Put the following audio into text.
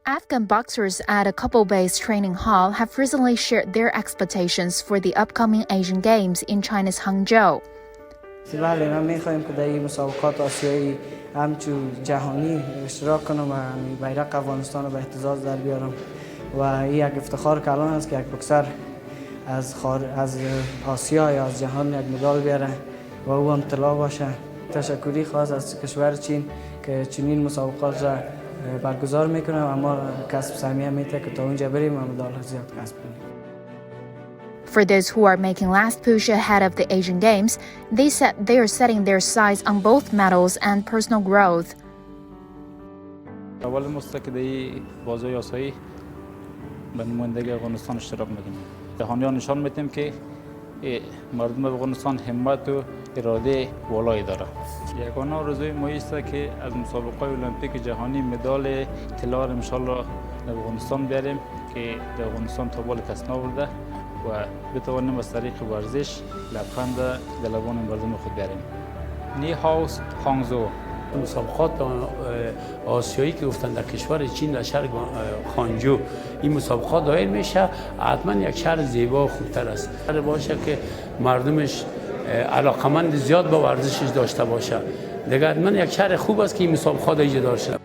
Afghan boxers at a couple-based training hall have recently shared their expectations for the upcoming Asian Games in China's Hangzhou. بله ما می‌خوایم که در این مسابقات آسیایی همچون جهانی اشتراک کنم و بیرق افغانستان رو به اهتزاز در بیارم و این یک افتخار کلان است که یک بکسر از آسیا یا از جهان یک مدال بیاره و او هم طلا باشه. تشکری خاص از کشور چین که چنین مسابقات را برگزار میکنه و ما کسب سهمیه میده که تا اونجا بریم و مدال زیاد کسب کنیم. For those who are making last push ahead of the Asian Games, they said they are setting their sights on both medals and personal growth. اول مستقلی بازی آسیایی به نمایندگی افغانستان اشتراک میکنیم. جهانیان نشان میدیم که مردم افغانستان همت و اراده والایی داره. یگانه آرزوی ما است که از مسابقات المپیک جهانی مدال طلا را ان شاء الله افغانستان بیاریم که در افغانستان تا بال کس نآورده و بتوانیم از طریق ورزش لبخند در لبان مردم خود بیاریم. نی هاوس هانگزو مسابقات آسیایی که گفتن در کشور چین در شهر خانجو این مسابقات دایر میشه، حتما یک شهر زیبا و خوبتر است. شهر باشه که مردمش علاقمند زیاد با ورزشش داشته باشه. دیگه حتما یک شهر خوب است که این مسابقات اینجا داشته.